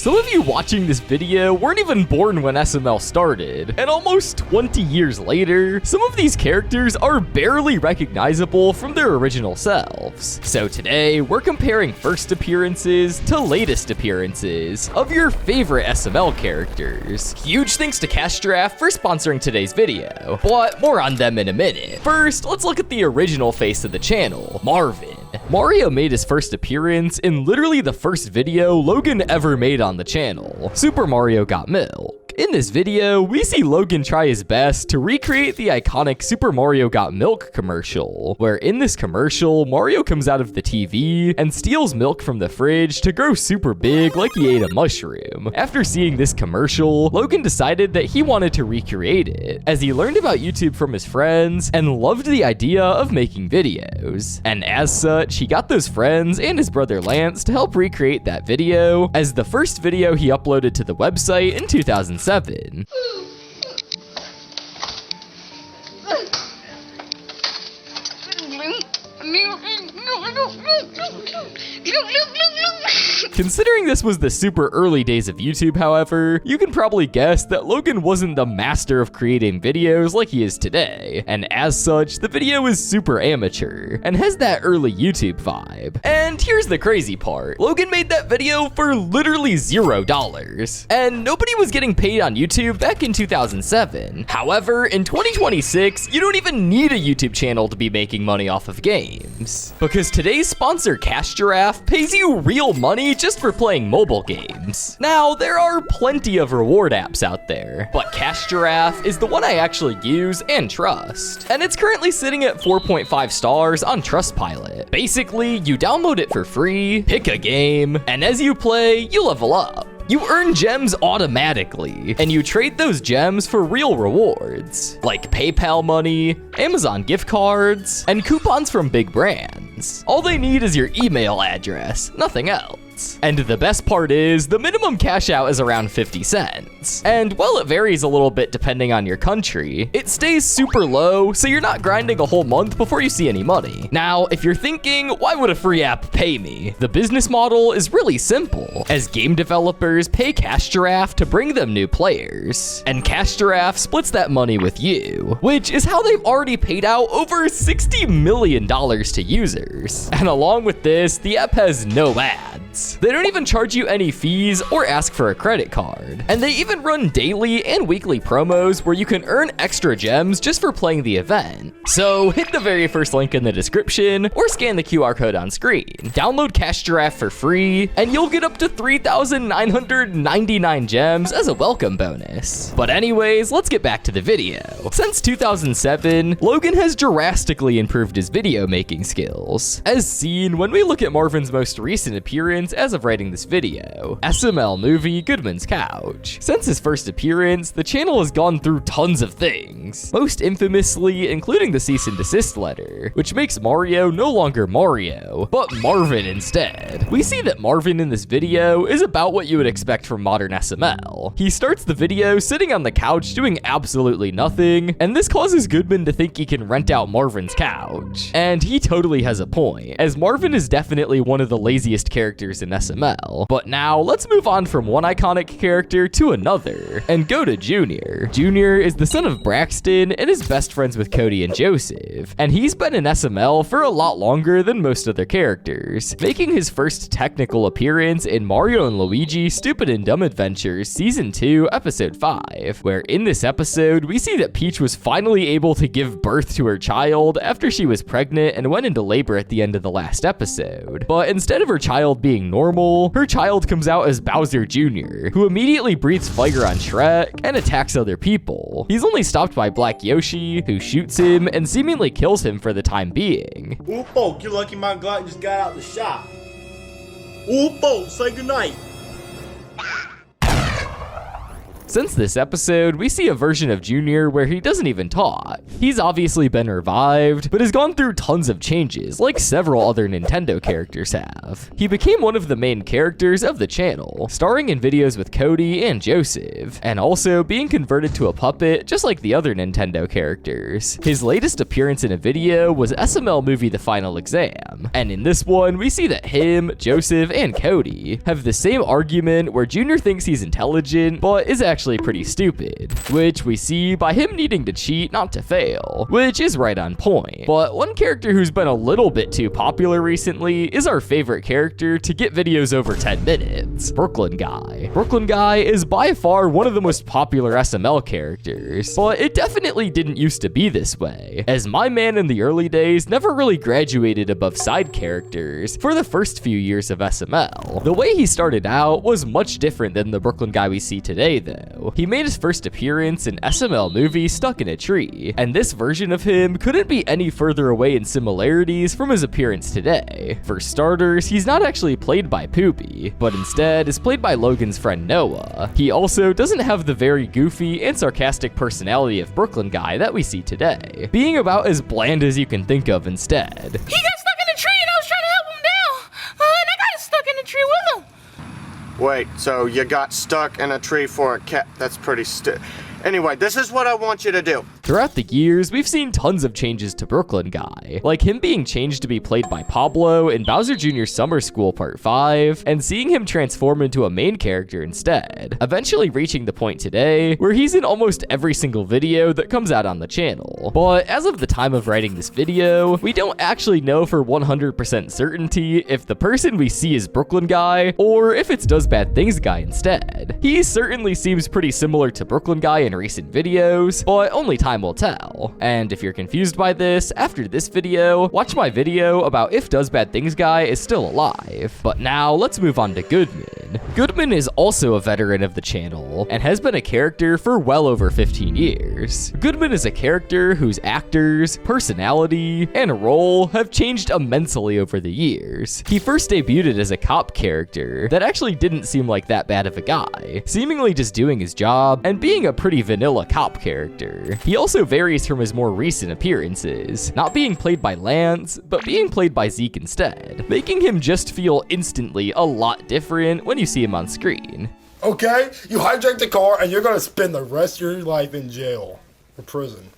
some of you watching this video weren't even born when SML started, and almost 20 years later, some of these characters are barely recognizable from their original selves. So today, we're comparing first appearances to latest appearances of your favorite SML characters. Huge thanks to Cash Giraffe for sponsoring today's video, but more on them in a minute. First, let's look at the original face of the channel, Marvin. Mario made his first appearance in literally the first video Logan ever made on the channel, Super Mario Got Milk. In this video, we see Logan try his best to recreate the iconic Super Mario Got Milk commercial, where in this commercial, Mario comes out of the TV and steals milk from the fridge to grow super big like he ate a mushroom. After seeing this commercial, Logan decided that he wanted to recreate it, as he learned about YouTube from his friends and loved the idea of making videos. And as such, he got those friends and his brother Lance to help recreate that video, as the first video he uploaded to the website in 2007. Considering this was the super early days of YouTube, however, you can probably guess that Logan wasn't the master of creating videos like he is today, and as such, the video is super amateur, and has that early YouTube vibe. And here's the crazy part, Logan made that video for literally $0, and nobody was getting paid on YouTube back in 2007. However, in 2026, you don't even need a YouTube channel to be making money off of games, because today's sponsor, Cash Giraffe, pays you real money just for playing mobile games. Now, there are plenty of reward apps out there, but Cash Giraffe is the one I actually use and trust, and it's currently sitting at 4.5 stars on Trustpilot. Basically, you download it for free, pick a game, and as you play, you level up. You earn gems automatically, and you trade those gems for real rewards, like PayPal money, Amazon gift cards, and coupons from big brands. All they need is your email address, nothing else. And the best part is, the minimum cash out is around 50 cents. And while it varies a little bit depending on your country, it stays super low, so you're not grinding a whole month before you see any money. Now, if you're thinking, why would a free app pay me? The business model is really simple, as game developers pay Cash Giraffe to bring them new players, and Cash Giraffe splits that money with you, which is how they've already paid out over $60 million to users. And along with this, the app has no ads. They don't even charge you any fees or ask for a credit card. And they even run daily and weekly promos where you can earn extra gems just for playing the event. So hit the very first link in the description or scan the QR code on screen. Download Cash Giraffe for free and you'll get up to 3,999 gems as a welcome bonus. But anyways, let's get back to the video. Since 2007, Logan has drastically improved his video making skills, as seen when we look at Marvin's most recent appearance as of writing this video, SML movie Goodman's Couch. Since his first appearance, the channel has gone through tons of things, most infamously including the cease and desist letter, which makes Mario no longer Mario, but Marvin instead. We see that Marvin in this video is about what you would expect from modern SML. He starts the video sitting on the couch doing absolutely nothing, and this causes Goodman to think he can rent out Marvin's couch. And he totally has a point, as Marvin is definitely one of the laziest characters in SML. But now, let's move on from one iconic character to another, and go to Junior. Junior is the son of Braxton and is best friends with Cody and Joseph, and he's been in SML for a lot longer than most other characters, making his first technical appearance in Mario and Luigi Stupid and Dumb Adventures Season 2, Episode 5, where in this episode, we see that Peach was finally able to give birth to her child after she was pregnant and went into labor at the end of the last episode. But instead of her child being normal, her child comes out as Bowser Jr., who immediately breathes fire on Shrek and attacks other people. He's only stopped by Black Yoshi, who shoots him and seemingly kills him for the time being. Ooh, folks, you're lucky my Glutton just got out the shop. Ooh, folks, say goodnight. Since this episode, we see a version of Junior where he doesn't even talk. He's obviously been revived, but has gone through tons of changes, like several other Nintendo characters have. He became one of the main characters of the channel, starring in videos with Cody and Joseph, and also being converted to a puppet just like the other Nintendo characters. His latest appearance in a video was SML movie The Final Exam, and in this one, we see that him, Joseph, and Cody have the same argument where Junior thinks he's intelligent, but is actually pretty stupid, which we see by him needing to cheat not to fail, which is right on point. But one character who's been a little bit too popular recently is our favorite character to get videos over 10 minutes, Brooklyn Guy. Brooklyn Guy is by far one of the most popular SML characters, but it definitely didn't used to be this way, as my man in the early days never really graduated above side characters for the first few years of SML. The way he started out was much different than the Brooklyn Guy we see today though. He made his first appearance in SML movie Stuck in a Tree, and this version of him couldn't be any further away in similarities from his appearance today. For starters, he's not actually played by Poopy, but instead is played by Logan's friend Noah. He also doesn't have the very goofy and sarcastic personality of Brooklyn Guy that we see today, being about as bland as you can think of instead. He got stuck in a tree and I was trying to help him down, and I got stuck in the tree with him. Wait, so you got stuck in a tree for a cat? That's pretty Anyway, this is what I want you to do. Throughout the years, we've seen tons of changes to Brooklyn Guy, like him being changed to be played by Pablo in Bowser Jr. Summer School Part 5, and seeing him transform into a main character instead, eventually reaching the point today where he's in almost every single video that comes out on the channel. But as of the time of writing this video, we don't actually know for 100% certainty if the person we see is Brooklyn Guy, or if it's Does Bad Things Guy instead. He certainly seems pretty similar to Brooklyn Guy in recent videos, but only time will tell. And if you're confused by this, after this video, watch my video about if Does Bad Things Guy is still alive. But now, let's move on to Goodman. Goodman is also a veteran of the channel, and has been a character for well over 15 years. Goodman is a character whose actors, personality, and role have changed immensely over the years. He first debuted as a cop character that actually didn't seem like that bad of a guy, seemingly just doing his job and being a pretty vanilla cop character. He also varies from his more recent appearances, not being played by Lance, but being played by Zeke instead, making him just feel instantly a lot different when you see him on screen. Okay, you hijacked the car and you're gonna spend the rest of your life in jail or prison.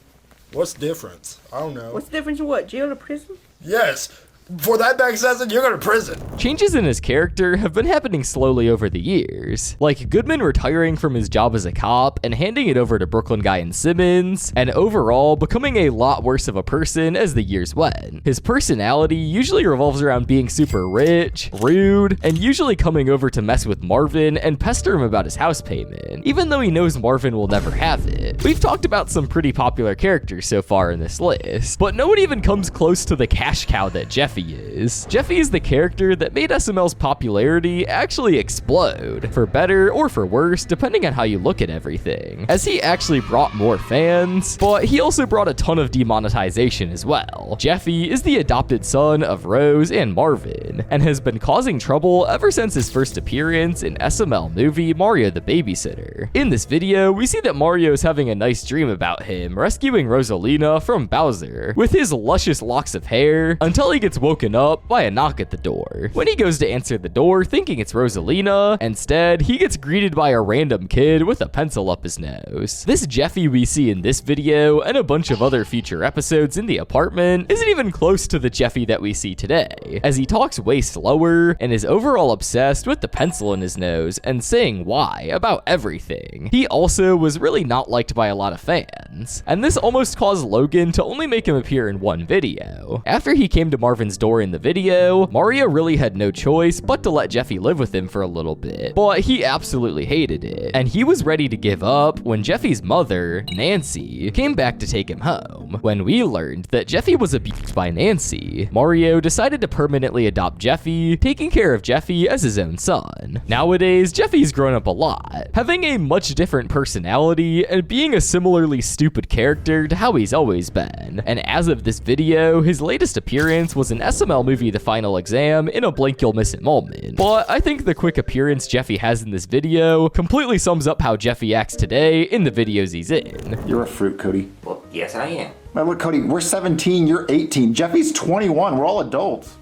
What's the difference? I don't know. What's the difference in what, jail or prison? Yes. For that back assassin, you're going to prison. Changes in his character have been happening slowly over the years, like Goodman retiring from his job as a cop and handing it over to Brooklyn Guy and Simmons, and overall becoming a lot worse of a person as the years went. His personality usually revolves around being super rich, rude, and usually coming over to mess with Marvin and pester him about his house payment, even though he knows Marvin will never have it. We've talked about some pretty popular characters so far in this list, but no one even comes close to the cash cow that Jeffy is. Jeffy is the character that made SML's popularity actually explode, for better or for worse, depending on how you look at everything, as he actually brought more fans, but he also brought a ton of demonetization as well. Jeffy is the adopted son of Rose and Marvin, and has been causing trouble ever since his first appearance in SML movie Mario the Babysitter. In this video, we see that Mario is having a nice dream about him rescuing Rosalina from Bowser with his luscious locks of hair, until he gets woken up by a knock at the door. When he goes to answer the door thinking it's Rosalina, instead he gets greeted by a random kid with a pencil up his nose. This Jeffy we see in this video and a bunch of other future episodes in the apartment isn't even close to the Jeffy that we see today, as he talks way slower and is overall obsessed with the pencil in his nose and saying why about everything. He also was really not liked by a lot of fans, and this almost caused Logan to only make him appear in one video. After he came to Marvin's door in the video, Mario really had no choice but to let Jeffy live with him for a little bit, but he absolutely hated it, and he was ready to give up when Jeffy's mother, Nancy, came back to take him home. When we learned that Jeffy was abused by Nancy, Mario decided to permanently adopt Jeffy, taking care of Jeffy as his own son. Nowadays, Jeffy's grown up a lot, having a much different personality and being a similarly stupid character to how he's always been, and as of this video, his latest appearance was in SML movie The Final Exam in a blink you'll miss it moment. But I think the quick appearance Jeffy has in this video completely sums up how Jeffy acts today in the videos he's in. You're a fruit, Cody. Well, yes, I am. Now look, Cody, we're 17, you're 18. Jeffy's 21, we're all adults.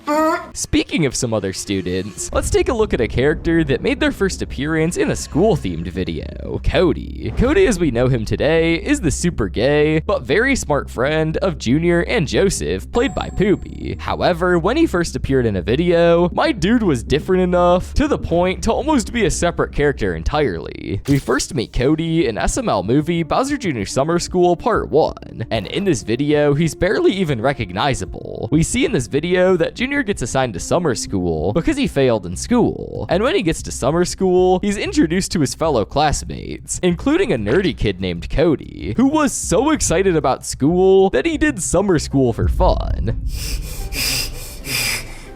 Speaking of some other students, let's take a look at a character that made their first appearance in a school-themed video, Cody. Cody, as we know him today, is the super gay, but very smart friend of Junior and Joseph, played by Poopy. However, when he first appeared in a video, my dude was different enough to the point to almost be a separate character entirely. We first meet Cody in SML movie Bowser Jr. Summer School Part 1, and in this video, he's barely even recognizable. We see in this video that Junior gets assigned to summer school because he failed in school, and when he gets to summer school, he's introduced to his fellow classmates, including a nerdy kid named Cody, who was so excited about school that he did summer school for fun.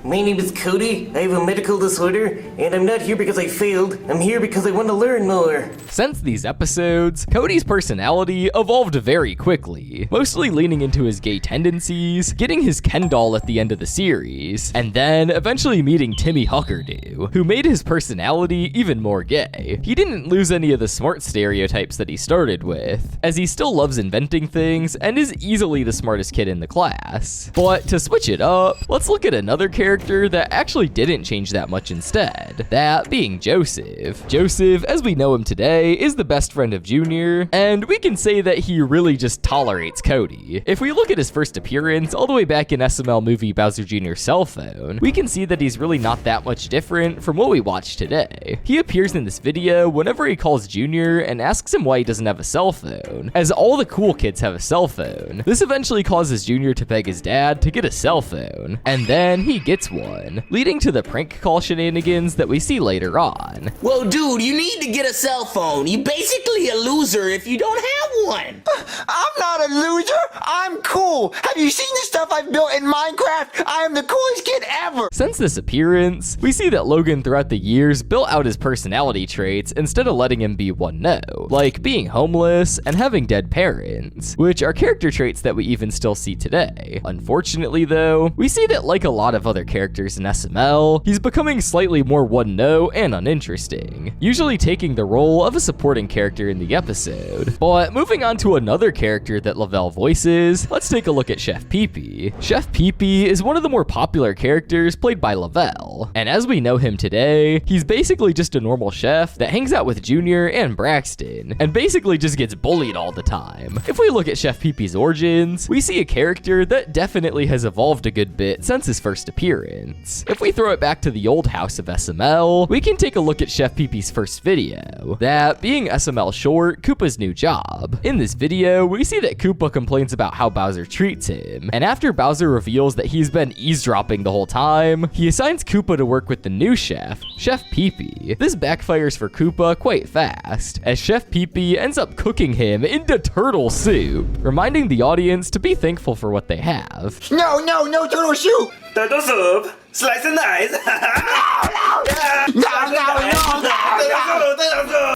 My name is Cody, I have a medical disorder, and I'm not here because I failed, I'm here because I want to learn more. Since these episodes, Cody's personality evolved very quickly, mostly leaning into his gay tendencies, getting his Ken doll at the end of the series, and then eventually meeting Timmy Huckerdoo, who made his personality even more gay. He didn't lose any of the smart stereotypes that he started with, as he still loves inventing things and is easily the smartest kid in the class. But to switch it up, let's look at another character that actually didn't change that much instead, that being Joseph. Joseph, as we know him today, is the best friend of Junior, and we can say that he really just tolerates Cody. If we look at his first appearance all the way back in SML movie Bowser Jr.'s Cell Phone, we can see that he's really not that much different from what we watch today. He appears in this video whenever he calls Junior and asks him why he doesn't have a cell phone, as all the cool kids have a cell phone. This eventually causes Junior to beg his dad to get a cell phone, and then he gets one, leading to the prank call shenanigans that we see later on. Whoa, dude, you need to get a cell phone. You're basically a loser if you don't have one. I'm not a loser. I'm cool. Have you seen the stuff I've built in Minecraft? I am the coolest kid ever. Since this appearance, we see that Logan throughout the years built out his personality traits instead of letting him be one note, like being homeless and having dead parents, which are character traits that we even still see today. Unfortunately though, we see that like a lot of other characters in SML, he's becoming slightly more one-note and uninteresting, usually taking the role of a supporting character in the episode. But moving on to another character that Lavelle voices, let's take a look at Chef Pee-Pee. Chef Pee-Pee is one of the more popular characters played by Lavelle, and as we know him today, he's basically just a normal chef that hangs out with Junior and Braxton, and basically just gets bullied all the time. If we look at Chef Pee-Pee's origins, we see a character that definitely has evolved a good bit since his first appearance. If we throw it back to the old house of SML, we can take a look at Chef Pee-Pee's first video, that being SML short, Koopa's new job. In this video, we see that Koopa complains about how Bowser treats him, and after Bowser reveals that he's been eavesdropping the whole time, he assigns Koopa to work with the new chef, Chef Pee-Pee. This backfires for Koopa quite fast, as Chef Pee-Pee ends up cooking him into turtle soup, reminding the audience to be thankful for what they have. No turtle soup. Turtle soup. Slice and dice.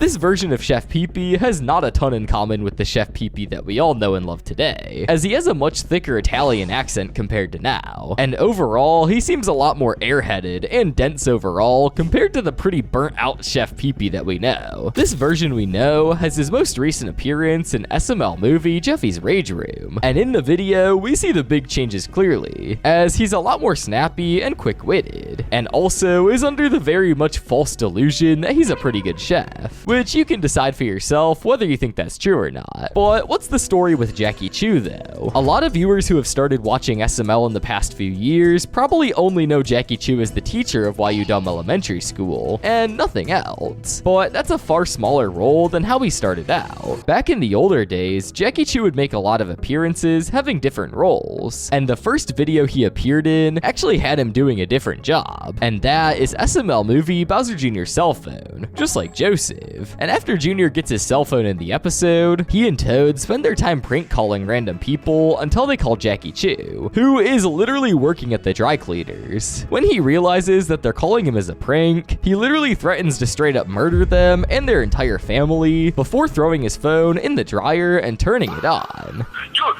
This version of Chef Pee-Pee has not a ton in common with the Chef Pee-Pee that we all know and love today, as he has a much thicker Italian accent compared to now, and overall, he seems a lot more airheaded and dense overall compared to the pretty burnt out Chef Pee-Pee that we know. This version we know has his most recent appearance in SML movie Jeffy's Rage Room, and in the video, we see the big changes clearly, as he's a lot more snappy and quick-witted, and also is under the very much false delusion that he's a pretty good chef, which you can decide for yourself whether you think that's true or not. But what's the story with Jackie Chu though? A lot of viewers who have started watching SML in the past few years probably only know Jackie Chu as the teacher of YU Dumb Elementary School, and nothing else. But that's a far smaller role than how he started out. Back in the older days, Jackie Chu would make a lot of appearances having different roles, and the first video he appeared in actually had him doing a different job, and that is SML movie Bowser Jr.'s cell phone, just like Joseph. And after Junior gets his cell phone in the episode, he and Toad spend their time prank calling random people until they call Jackie Chu, who is literally working at the dry cleaners. When he realizes that they're calling him as a prank, he literally threatens to straight up murder them and their entire family before throwing his phone in the dryer and turning it on. You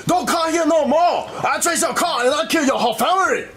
Don't come here no more. I trace your car and I'll kill your whole family.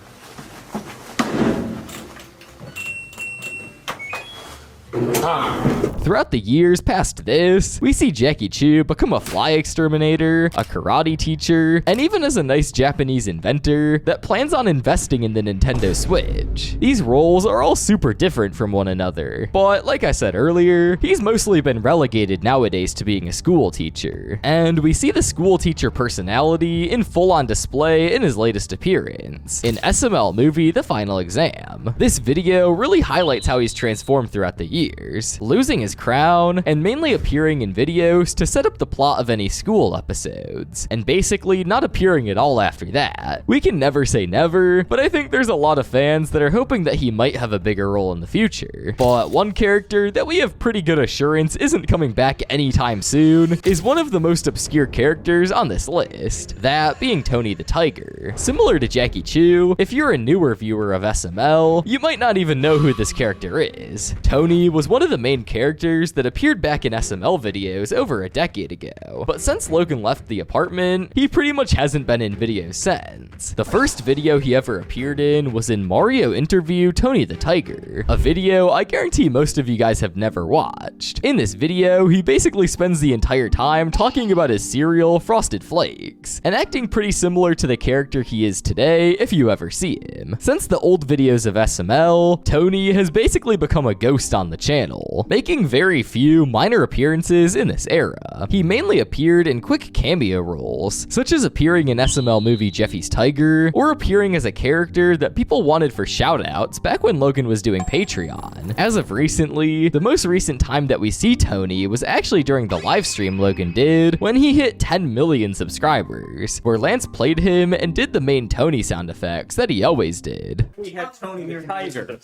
Throughout the years past this, we see Jackie Chu become a fly exterminator, a karate teacher, and even as a nice Japanese inventor that plans on investing in the Nintendo Switch. These roles are all super different from one another, but like I said earlier, he's mostly been relegated nowadays to being a school teacher. And we see the school teacher personality in full-on display in his latest appearance, in SML movie The Final Exam. This video really highlights how he's transformed throughout the years, losing his crown, and mainly appearing in videos to set up the plot of any school episodes, and basically not appearing at all after that. We can never say never, but I think there's a lot of fans that are hoping that he might have a bigger role in the future. But one character that we have pretty good assurance isn't coming back anytime soon is one of the most obscure characters on this list, that being Tony the Tiger. Similar to Jackie Chu, if you're a newer viewer of SML, you might not even know who this character is. Tony was one of the main characters that appeared back in SML videos over a decade ago, but since Logan left the apartment, he pretty much hasn't been in videos since. The first video he ever appeared in was in Mario Interview Tony the Tiger, a video I guarantee most of you guys have never watched. In this video, he basically spends the entire time talking about his cereal, Frosted Flakes, and acting pretty similar to the character he is today if you ever see him. Since the old videos of SML, Tony has basically become a ghost on the channel, making very few minor appearances in this era. He mainly appeared in quick cameo roles, such as appearing in SML movie Jeffy's Tiger, or appearing as a character that people wanted for shoutouts back when Logan was doing Patreon. As of recently, the most recent time that we see Tony was actually during the livestream Logan did when he hit 10 million subscribers, where Lance played him and did the main Tony sound effects that he always did. We had Tony the Tiger.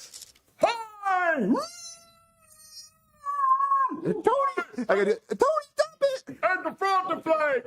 Tony, I got it. Tony, stop it! And the front flag.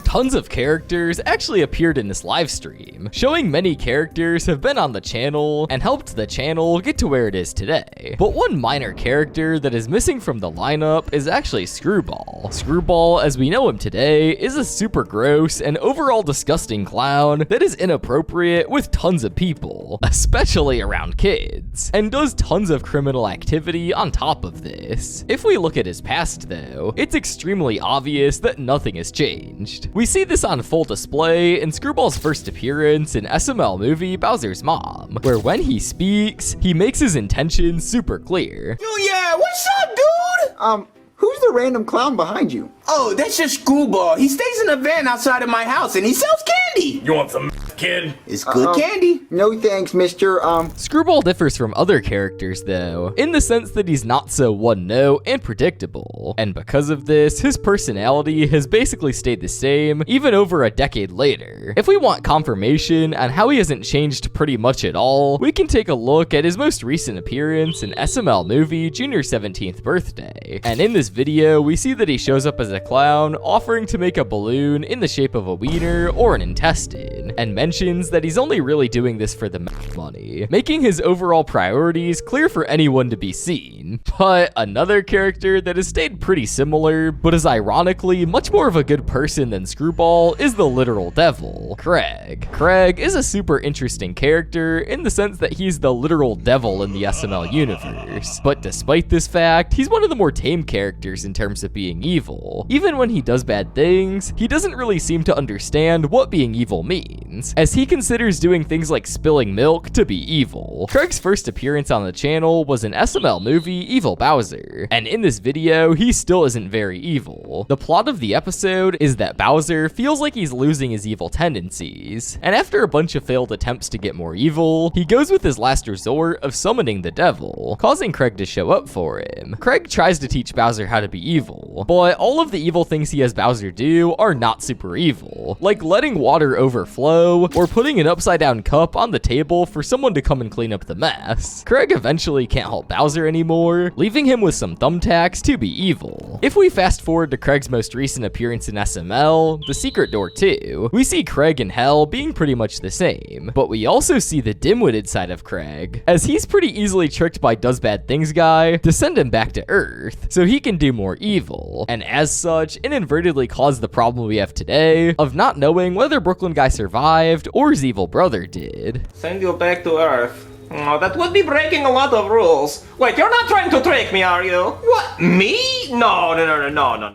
Tons of characters actually appeared in this live stream, showing many characters have been on the channel and helped the channel get to where it is today. But one minor character that is missing from the lineup is actually Screwball. Screwball, as we know him today, is a super gross and overall disgusting clown that is inappropriate with tons of people, especially around kids, and does tons of criminal activity on top of this. If we look at his past though, it's extremely obvious that nothing has changed. We see this on full display in Screwball's first appearance in SML movie Bowser's Mom, where when he speaks, he makes his intentions super clear. Oh yeah, what's up, dude? Who's the random clown behind you? Oh, that's just Screwball. He stays in a van outside of my house and he sells candy. You want some kid? It's good candy. No thanks, mister. Screwball differs from other characters though, in the sense that he's not so one-note and predictable, and because of this, his personality has basically stayed the same even over a decade later. If we want confirmation on how he hasn't changed pretty much at all, we can take a look at his most recent appearance in SML movie Junior's 17th birthday, and in this video, we see that he shows up as a clown, offering to make a balloon in the shape of a wiener or an intestine, and mentions that he's only really doing this for the money, making his overall priorities clear for anyone to be seen. But another character that has stayed pretty similar, but is ironically much more of a good person than Screwball, is the literal devil, Craig. Craig is a super interesting character in the sense that he's the literal devil in the SML universe, but despite this fact, he's one of the more tame characters in terms of being evil. Even when he does bad things, he doesn't really seem to understand what being evil means, as he considers doing things like spilling milk to be evil. Craig's first appearance on the channel was in SML movie Evil Bowser, and in this video, he still isn't very evil. The plot of the episode is that Bowser feels like he's losing his evil tendencies, and after a bunch of failed attempts to get more evil, he goes with his last resort of summoning the devil, causing Craig to show up for him. Craig tries to teach Bowser how to be evil, but all of the evil things he has Bowser do are not super evil, like letting water toister overflow, or putting an upside down cup on the table for someone to come and clean up the mess. Craig eventually can't help Bowser anymore, leaving him with some thumbtacks to be evil. If we fast forward to Craig's most recent appearance in SML, The Secret Door 2, we see Craig in Hell being pretty much the same, but we also see the dim-witted side of Craig, as he's pretty easily tricked by Does Bad Things guy to send him back to Earth, so he can do more evil, and as such, inadvertently cause the problem we have today of not knowing whether Brooklyn guy survived or his evil brother did. Send you back to Earth. Oh, that would be breaking a lot of rules. Wait, you're not trying to trick me, are you? What, me? No.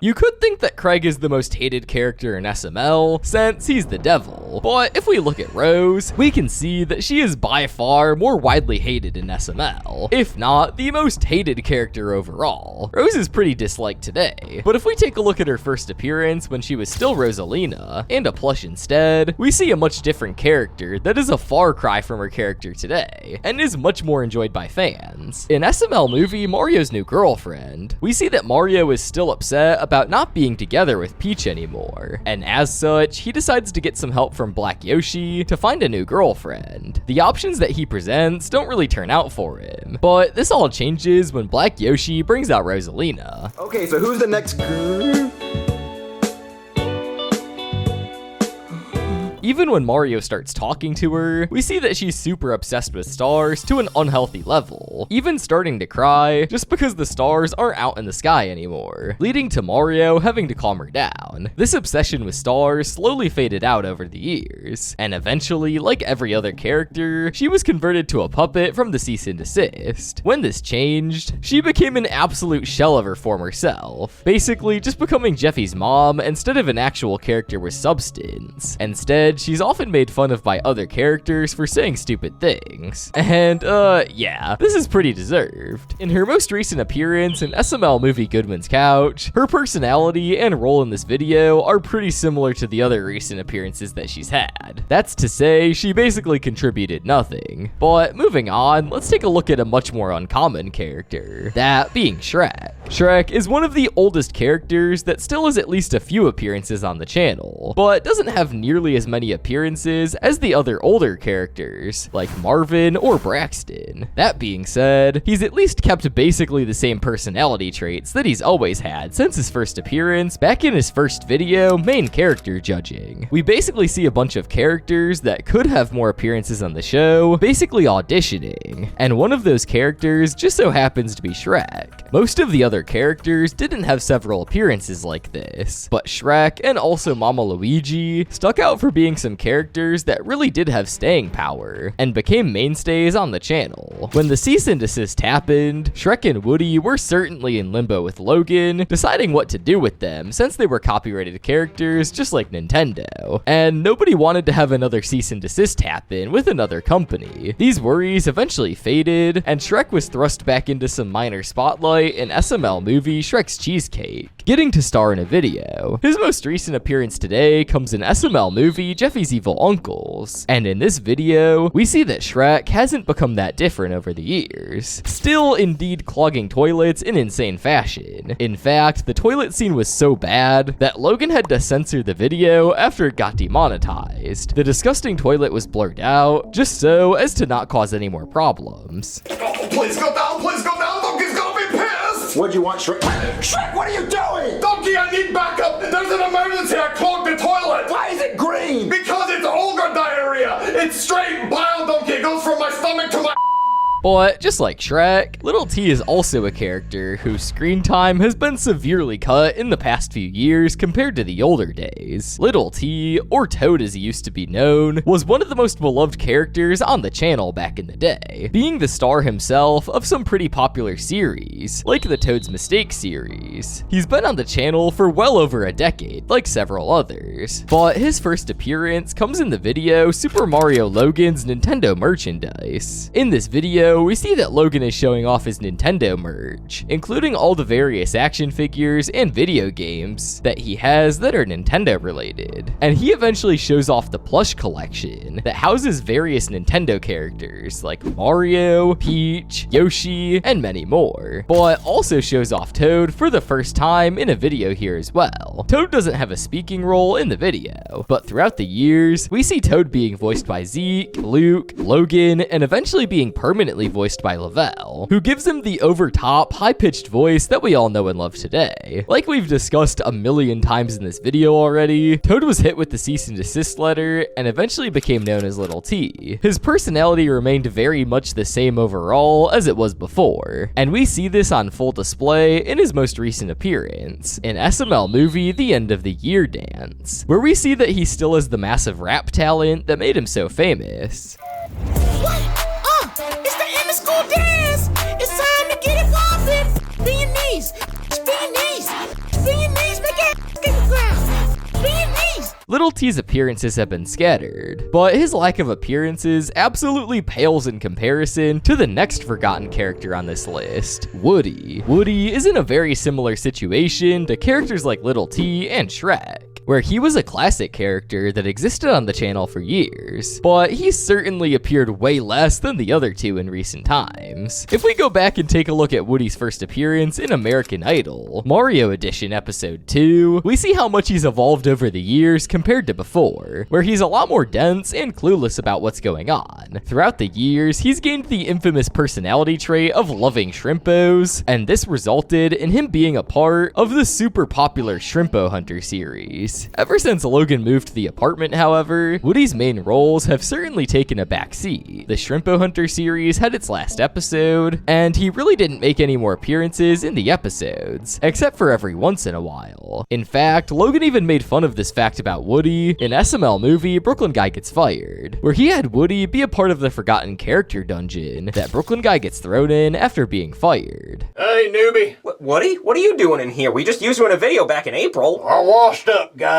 You could think that Craig is the most hated character in SML, since he's the devil. But if we look at Rose, we can see that she is by far more widely hated in SML, if not the most hated character overall. Rose is pretty disliked today, but if we take a look at her first appearance when she was still Rosalina, and a plush instead, we see a much different character that is a far cry from her character today, and is much more enjoyed by fans. In SML movie Mario's New Girlfriend, we see that Mario is still upset about not being together with Peach anymore, and as such, he decides to get some help from Black Yoshi to find a new girlfriend. The options that he presents don't really turn out for him, but this all changes when Black Yoshi brings out Rosalina. Okay, so who's the next girl? Even when Mario starts talking to her, we see that she's super obsessed with stars to an unhealthy level, even starting to cry just because the stars aren't out in the sky anymore, leading to Mario having to calm her down. This obsession with stars slowly faded out over the years, and eventually, like every other character, she was converted to a puppet from the cease and desist. When this changed, she became an absolute shell of her former self, basically just becoming Jeffy's mom instead of an actual character with substance. Instead, she's often made fun of by other characters for saying stupid things. And, yeah, this is pretty deserved. In her most recent appearance in SML movie Goodman's Couch, her personality and role in this video are pretty similar to the other recent appearances that she's had. That's to say, she basically contributed nothing. But moving on, let's take a look at a much more uncommon character, that being Shrek. Shrek is one of the oldest characters that still has at least a few appearances on the channel, but doesn't have nearly as many appearances as the other older characters, like Marvin or Braxton. That being said, he's at least kept basically the same personality traits that he's always had since his first appearance back in his first video, Main Character Judging. We basically see a bunch of characters that could have more appearances on the show, basically auditioning, and one of those characters just so happens to be Shrek. Most of the other characters didn't have several appearances like this, but Shrek and also Mama Luigi stuck out for being some characters that really did have staying power, and became mainstays on the channel. When the cease and desist happened, Shrek and Woody were certainly in limbo with Logan, deciding what to do with them since they were copyrighted characters just like Nintendo, and nobody wanted to have another cease and desist happen with another company. These worries eventually faded, and Shrek was thrust back into some minor spotlight in SML movie Shrek's Cheesecake, getting to star in a video. His most recent appearance today comes in SML movie Jeffy's Evil Uncles, and in this video, we see that Shrek hasn't become that different over the years, still indeed clogging toilets in insane fashion. In fact, the toilet scene was so bad that Logan had to censor the video after it got demonetized. The disgusting toilet was blurred out, just so as to not cause any more problems. Please go down, Donkey's gonna be pissed! What'd you want, Shrek? Shrek, what are you doing? Donkey, I need backup! There's an emergency, I clogged the toilet! Why is it green? Because it's ogre diarrhea! It's straight bile, Donkey! It goes from my stomach to my... But just like Shrek, Little T is also a character whose screen time has been severely cut in the past few years compared to the older days. Little T, or Toad as he used to be known, was one of the most beloved characters on the channel back in the day, being the star himself of some pretty popular series, like the Toad's Mistake series. He's been on the channel for well over a decade, like several others, but his first appearance comes in the video Super Mario Logan's Nintendo merchandise. In this video, video, we see that Logan is showing off his Nintendo merch, including all the various action figures and video games that he has that are Nintendo related. And he eventually shows off the plush collection that houses various Nintendo characters like Mario, Peach, Yoshi, and many more, but also shows off Toad for the first time in a video here as well. Toad doesn't have a speaking role in the video, but throughout the years, we see Toad being voiced by Zeke, Luke, Logan, and eventually being permanently voiced by Lavelle, who gives him the over-top, high-pitched voice that we all know and love today. Like we've discussed a million times in this video already, Toad was hit with the cease and desist letter and eventually became known as Little T. His personality remained very much the same overall as it was before, and we see this on full display in his most recent appearance, in SML movie The End of the Year Dance, where we see that he still has the massive rap talent that made him so famous. What? It's the end of school dance. It's time to get it poppin'. Be your knees. Be your knees. Be your knees. Make it get the ground. Be your knees. Little T's appearances have been scattered, but his lack of appearances absolutely pales in comparison to the next forgotten character on this list, Woody. Woody is in a very similar situation to characters like Little T and Shrek, where he was a classic character that existed on the channel for years, but he certainly appeared way less than the other two in recent times. If we go back and take a look at Woody's first appearance in American Idol, Mario Edition Episode 2, we see how much he's evolved over the years compared to before, where he's a lot more dense and clueless about what's going on. Throughout the years, he's gained the infamous personality trait of loving Shrimpos, and this resulted in him being a part of the super popular Shrimpo Hunter series. Ever since Logan moved to the apartment, however, Woody's main roles have certainly taken a backseat. The Shrimpo Hunter series had its last episode, and he really didn't make any more appearances in the episodes, except for every once in a while. In fact, Logan even made fun of this fact about Woody in SML movie Brooklyn Guy Gets Fired, where he had Woody be a part of the forgotten character dungeon that Brooklyn Guy gets thrown in after being fired. Hey, newbie. Woody? What are you doing in here? We just used you in a video back in April. I washed up, guy.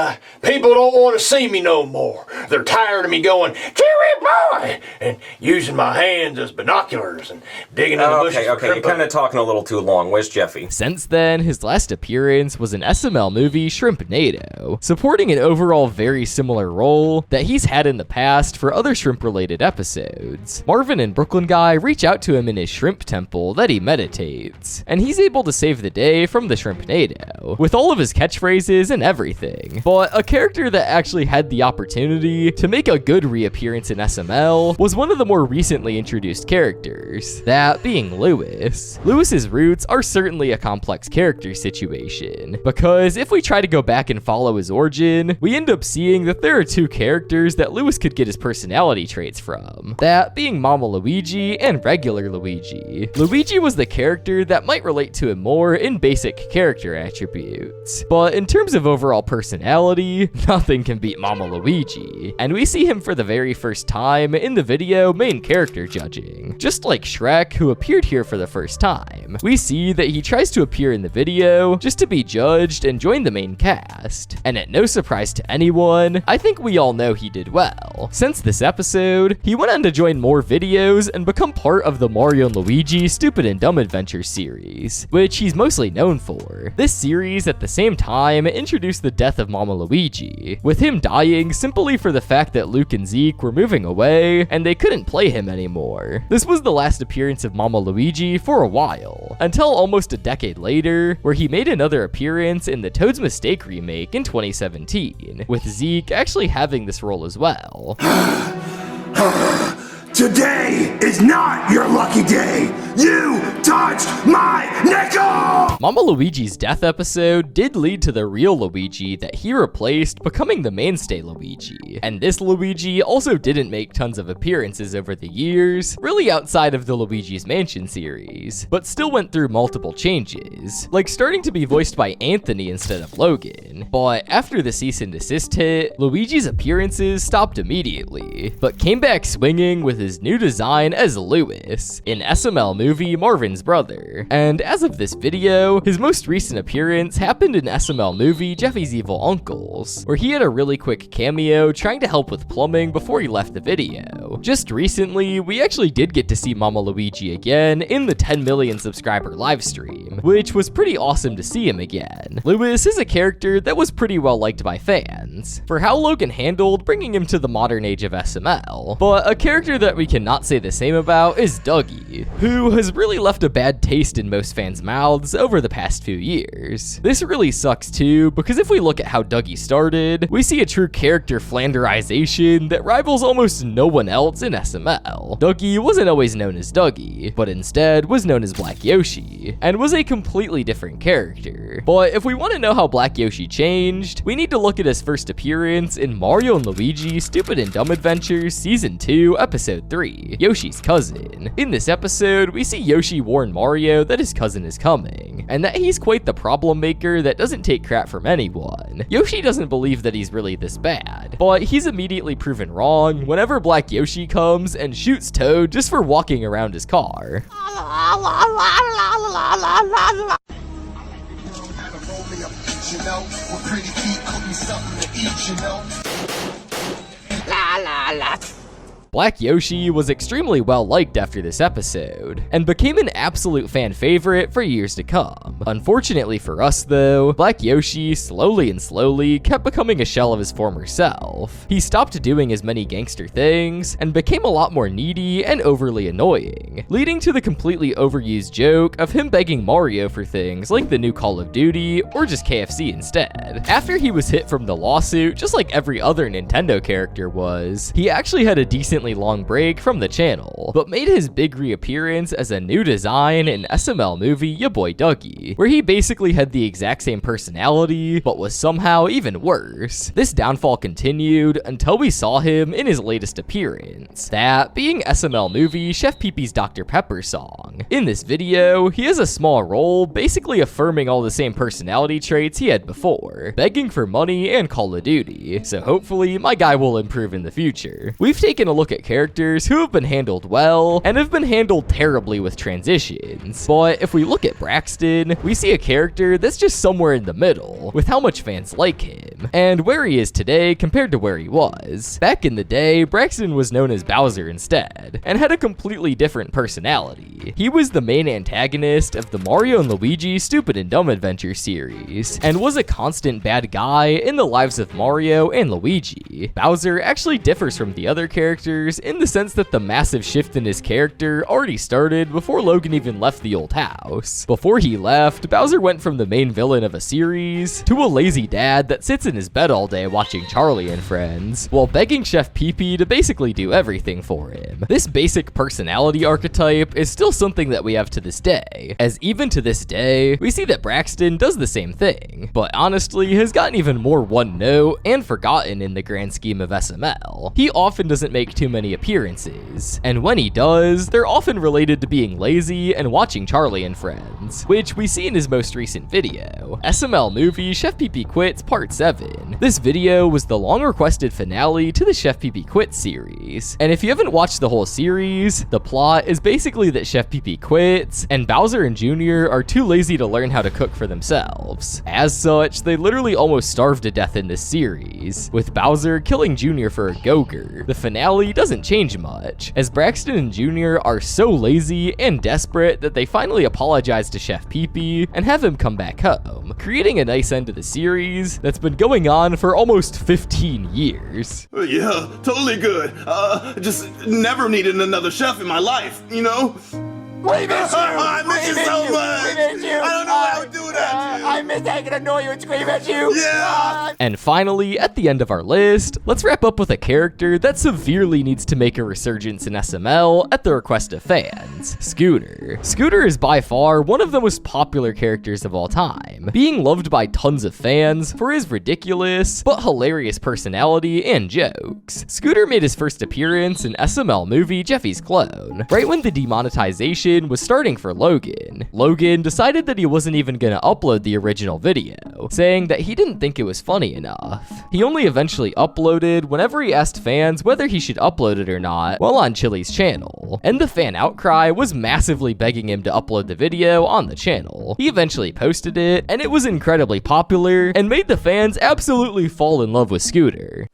People don't want to see me no more. They're tired of me going, Cheery boy, and using my hands as binoculars and digging in the bushes. Okay, you're kind of talking a little too long. Where's Jeffy? Since then, his last appearance was in SML movie Shrimpnado, supporting an overall very similar role that he's had in the past for other shrimp-related episodes. Marvin and Brooklyn Guy reach out to him in his shrimp temple that he meditates, and he's able to save the day from the Shrimpnado, with all of his catchphrases and everything. But a character that actually had the opportunity to make a good reappearance in SML was one of the more recently introduced characters, that being Lewis. Lewis's roots are certainly a complex character situation, because if we try to go back and follow his origin, we end up seeing that there are two characters that Lewis could get his personality traits from, that being Mama Luigi and regular Luigi. Luigi was the character that might relate to him more in basic character attributes, but in terms of overall personality, nothing can beat Mama Luigi, and we see him for the very first time in the video main character judging. Just like Shrek, who appeared here for the first time, we see that he tries to appear in the video just to be judged and join the main cast, and at no surprise to anyone, I think we all know he did well. Since this episode, he went on to join more videos and become part of the Mario and Luigi Stupid and Dumb Adventures series, which he's mostly known for. This series at the same time introduced the death of Mama Luigi, with him dying simply for the fact that Luke and Zeke were moving away and they couldn't play him anymore. This was the last appearance of Mama Luigi for a while, until almost a decade later, where he made another appearance in the Toad's Mistake remake in 2017, with Zeke actually having this role as well. Today is not your lucky day. You touched my nickel! Mama Luigi's death episode did lead to the real Luigi that he replaced becoming the mainstay Luigi, and this Luigi also didn't make tons of appearances over the years, really outside of the Luigi's Mansion series, but still went through multiple changes, like starting to be voiced by Anthony instead of Logan. But after the cease and desist hit, Luigi's appearances stopped immediately, but came back swinging with his new design as Lewis in SML movie Marvin's Brother. And as of this video, his most recent appearance happened in SML movie Jeffy's Evil Uncles, where he had a really quick cameo trying to help with plumbing before he left the video. Just recently, we actually did get to see Mama Luigi again in the 10 million subscriber livestream, which was pretty awesome to see him again. Lewis is a character that was pretty well liked by fans for how Logan handled bringing him to the modern age of SML, but a character that we cannot say the same about is Dougie, who has really left a bad taste in most fans' mouths over the past few years. This really sucks too, because if we look at how Dougie started, we see a true character flanderization that rivals almost no one else in SML. Dougie wasn't always known as Dougie, but instead was known as Black Yoshi, and was a completely different character. But if we want to know how Black Yoshi changed, we need to look at his first appearance in Mario & Luigi Stupid and Dumb Adventures Season 2, Episode 3, Yoshi's Cousin. In this episode, we see Yoshi warn Mario that his cousin is coming, and that he's quite the problem maker that doesn't take crap from anyone. Yoshi doesn't believe that he's really this bad, but he's immediately proven wrong whenever Black Yoshi comes and shoots Toad just for walking around his car. Black Yoshi was extremely well liked after this episode, and became an absolute fan favorite for years to come. Unfortunately for us though, Black Yoshi slowly kept becoming a shell of his former self. He stopped doing as many gangster things, and became a lot more needy and overly annoying, leading to the completely overused joke of him begging Mario for things like the new Call of Duty, or just KFC instead. After he was hit from the lawsuit, just like every other Nintendo character was, he actually had a decent long break from the channel, but made his big reappearance as a new design in SML movie Ya Boy Dougie, where he basically had the exact same personality, but was somehow even worse. This downfall continued until we saw him in his latest appearance, that being SML movie Chef Pee Pee's Dr. Pepper song. In this video, he has a small role basically affirming all the same personality traits he had before, begging for money and Call of Duty, so hopefully my guy will improve in the future. We've taken a look at characters who have been handled well and have been handled terribly with transitions, but if we look at Braxton, we see a character that's just somewhere in the middle with how much fans like him and where he is today compared to where he was. Back in the day, Braxton was known as Bowser instead and had a completely different personality. He was the main antagonist of the Mario & Luigi Stupid and Dumb Adventure series and was a constant bad guy in the lives of Mario and Luigi. Bowser actually differs from the other characters in the sense that the massive shift in his character already started before Logan even left the old house. Before he left, Bowser went from the main villain of a series to a lazy dad that sits in his bed all day watching Charlie and Friends, while begging Chef Pee Pee to basically do everything for him. This basic personality archetype is still something that we have to this day, as even to this day, we see that Braxton does the same thing, but honestly has gotten even more one note and forgotten in the grand scheme of SML. He often doesn't make too many appearances, and when he does, they're often related to being lazy and watching Charlie and Friends, which we see in his most recent video, SML movie Chef Pee Pee Quits Part 7. This video was the long-requested finale to the Chef Pee Pee Quits series, and if you haven't watched the whole series, the plot is basically that Chef Pee Pee quits, and Bowser and Jr. are too lazy to learn how to cook for themselves. As such, they literally almost starve to death in this series, with Bowser killing Jr. for a go-gurt. The finale doesn't change much, as Braxton and Jr. are so lazy and desperate that they finally apologize to Chef Pee Pee and have him come back home, creating a nice end to the series that's been going on for almost 15 years. Yeah, totally good. Just never needed another chef in my life, you know? We miss you! I miss you so much! We miss you! I don't know how to do that! I miss I can annoy you and scream at you! Yeah! And finally, at the end of our list, let's wrap up with a character that severely needs to make a resurgence in SML at the request of fans, Scooter. Scooter is by far one of the most popular characters of all time, being loved by tons of fans for his ridiculous but hilarious personality and jokes. Scooter made his first appearance in SML movie Jeffy's Clone, right when the demonetization was starting for Logan. Logan decided that he wasn't even gonna upload the original video, saying that he didn't think it was funny enough. He only eventually uploaded whenever he asked fans whether he should upload it or not while on Chili's channel, and the fan outcry was massively begging him to upload the video on the channel. He eventually posted it, and it was incredibly popular and made the fans absolutely fall in love with Scooter.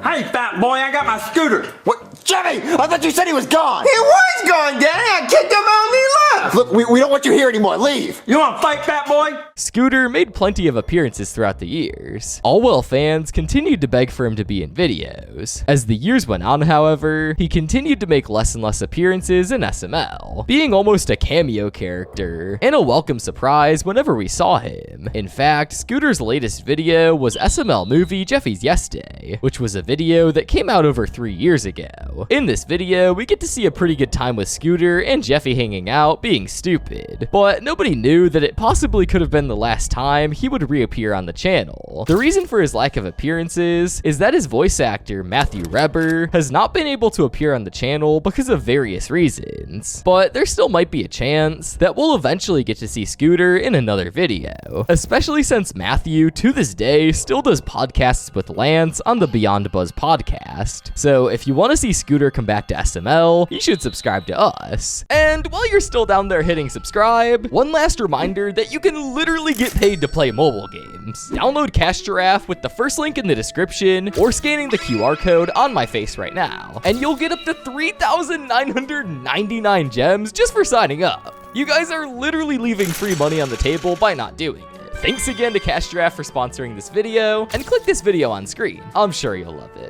Hey, fat boy, I got my scooter. What? Jeffy, I thought you said he was gone. He was gone, Daddy. I kicked him out and he left. Look, we don't want you here anymore. Leave. You want to fight, fat boy? Scooter made plenty of appearances throughout the years. Allwell fans continued to beg for him to be in videos. As the years went on, however, he continued to make less and less appearances in SML, being almost a cameo character and a welcome surprise whenever we saw him. In fact, Scooter's latest video was SML movie Jeffy's Yes Day, which was a video that came out over 3 years ago. In this video, we get to see a pretty good time with Scooter and Jeffy hanging out, being stupid, but nobody knew that it possibly could have been the last time he would reappear on the channel. The reason for his lack of appearances is that his voice actor, Matthew Reber, has not been able to appear on the channel because of various reasons, but there still might be a chance that we'll eventually get to see Scooter in another video, especially since Matthew, to this day, still does podcasts with Lance on the Beyond Buzz podcast. So if you want to see Scooter come back to SML, you should subscribe to us. And while you're still down there hitting subscribe, one last reminder that you can literally get paid to play mobile games. Download Cash Giraffe with the first link in the description or scanning the QR code on my face right now, and you'll get up to 3,999 gems just for signing up. You guys are literally leaving free money on the table by not doing it. Thanks again to Cash Giraffe for sponsoring this video, and click this video on screen. I'm sure you'll love it.